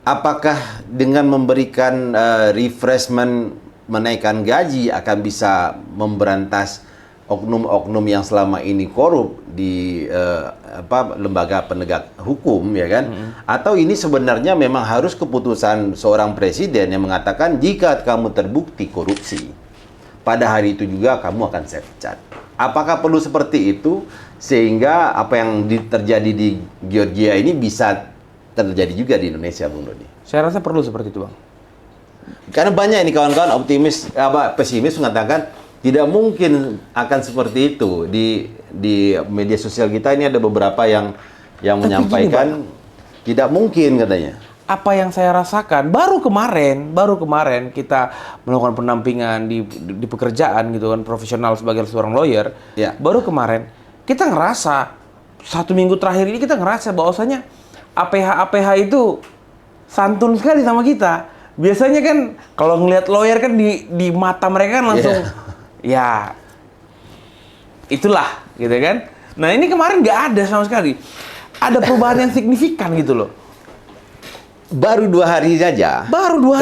Apakah dengan memberikan refreshment, menaikkan gaji akan bisa memberantas oknum-oknum yang selama ini korup di lembaga penegak hukum, ya kan? Atau ini sebenarnya memang harus keputusan seorang presiden yang mengatakan jika kamu terbukti korupsi, pada hari itu juga kamu akan saya pecat. Apakah perlu seperti itu sehingga apa yang terjadi di Georgia ini bisa terjadi juga di Indonesia, Bung Dodi? Saya rasa perlu seperti itu, Bang. Karena banyak ini kawan-kawan pesimis mengatakan tidak mungkin akan seperti itu di media sosial kita. Ini ada beberapa yang menyampaikan gini, tidak mungkin katanya. Apa yang saya rasakan baru kemarin kita melakukan pendampingan di pekerjaan gitu kan, profesional sebagai seorang lawyer. Ya. Baru kemarin kita ngerasa 1 minggu terakhir ini kita ngerasa bahwasanya APH itu santun sekali sama kita. Biasanya kan kalau ngelihat lawyer kan di mata mereka kan langsung ya itulah gitu kan. Nah ini kemarin nggak ada sama sekali. Ada perubahan yang signifikan gitu loh. Baru 2 hari saja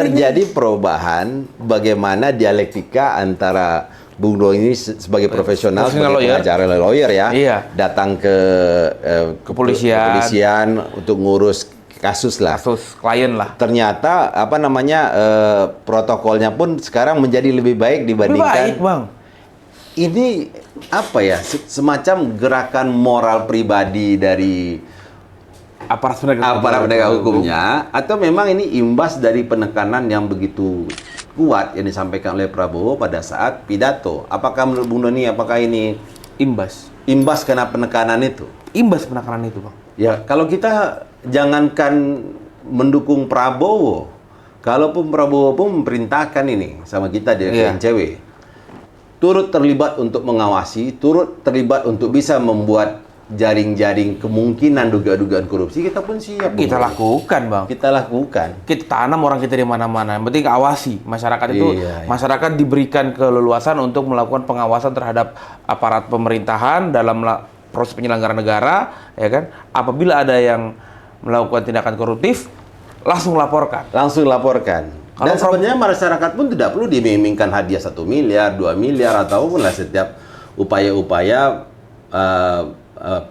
terjadi ini perubahan bagaimana dialektika antara Bung Do ini sebagai profesional, sebagai pengacara lawyer ya, datang ke kepolisian untuk ngurus kasus klien lah. Ternyata protokolnya pun sekarang menjadi lebih baik dibandingkan. Lebih baik, Bang. Ini apa ya? Semacam gerakan moral pribadi dari aparat penegak hukumnya, atau memang ini imbas dari penekanan yang begitu kuat yang disampaikan oleh Prabowo pada saat pidato? Apakah menurut Bung Doni, apakah ini imbas karena penekanan itu? Imbas penekanan itu, Bang. Ya, kalau kita jangankan mendukung Prabowo, kalaupun Prabowo pun memerintahkan ini sama kita di NCW, turut terlibat untuk mengawasi, turut terlibat untuk bisa membuat jaring-jaring kemungkinan dugaan korupsi, kita pun siap. Kita lakukan, Bang. Kita lakukan. Kita tanam orang kita di mana-mana. Yang penting awasi masyarakat itu. Masyarakat diberikan keleluasan untuk melakukan pengawasan terhadap aparat pemerintahan dalam proses penyelenggaraan negara, ya kan? Apabila ada yang melakukan tindakan koruptif, langsung laporkan. Dan sebenarnya masyarakat pun tidak perlu diiming-imingkan hadiah 1 miliar, 2 miliar, ataupun lah setiap upaya-upaya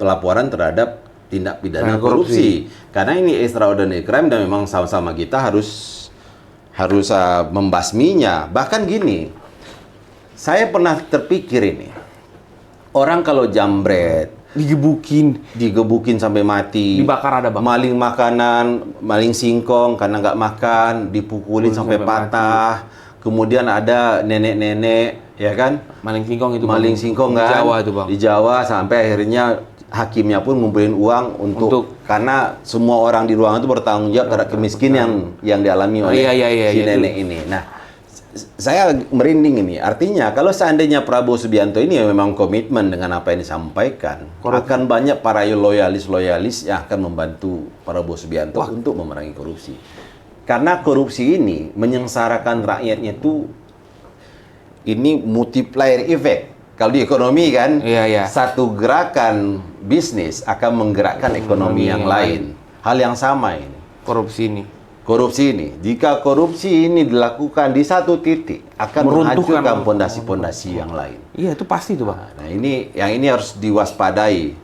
pelaporan terhadap tindak pidana korupsi. Karena ini extraordinary crime dan memang sama-sama kita harus membasminya. Bahkan gini, saya pernah terpikir ini, orang kalau jambret, digebukin sampai mati, dibakar ada, Bang. Maling makanan, maling singkong karena nggak makan, dipukulin sampai patah. Kemudian ada nenek-nenek, ya kan? Maling singkong kan? Di Jawa itu, Bang. Di Jawa sampai akhirnya hakimnya pun ngumpulin uang untuk karena semua orang di ruangan itu bertanggung jawab terhadap kemiskinan yang dialami oleh si nenek ini. Nah, saya merinding ini. Artinya kalau seandainya Prabowo Subianto ini memang komitmen dengan apa yang disampaikan, akan banyak para loyalis yang akan membantu Prabowo Subianto untuk memerangi korupsi. Karena korupsi ini menyengsarakan rakyatnya itu, ini multiplier effect. Kalau di ekonomi kan, satu gerakan bisnis akan menggerakkan ekonomi yang lain. Hal yang sama ini. Korupsi ini. Jika korupsi ini dilakukan di satu titik, akan menghancurkan pondasi-pondasi yang lain. Iya, itu pasti tuh, Bang. Nah, ini harus diwaspadai.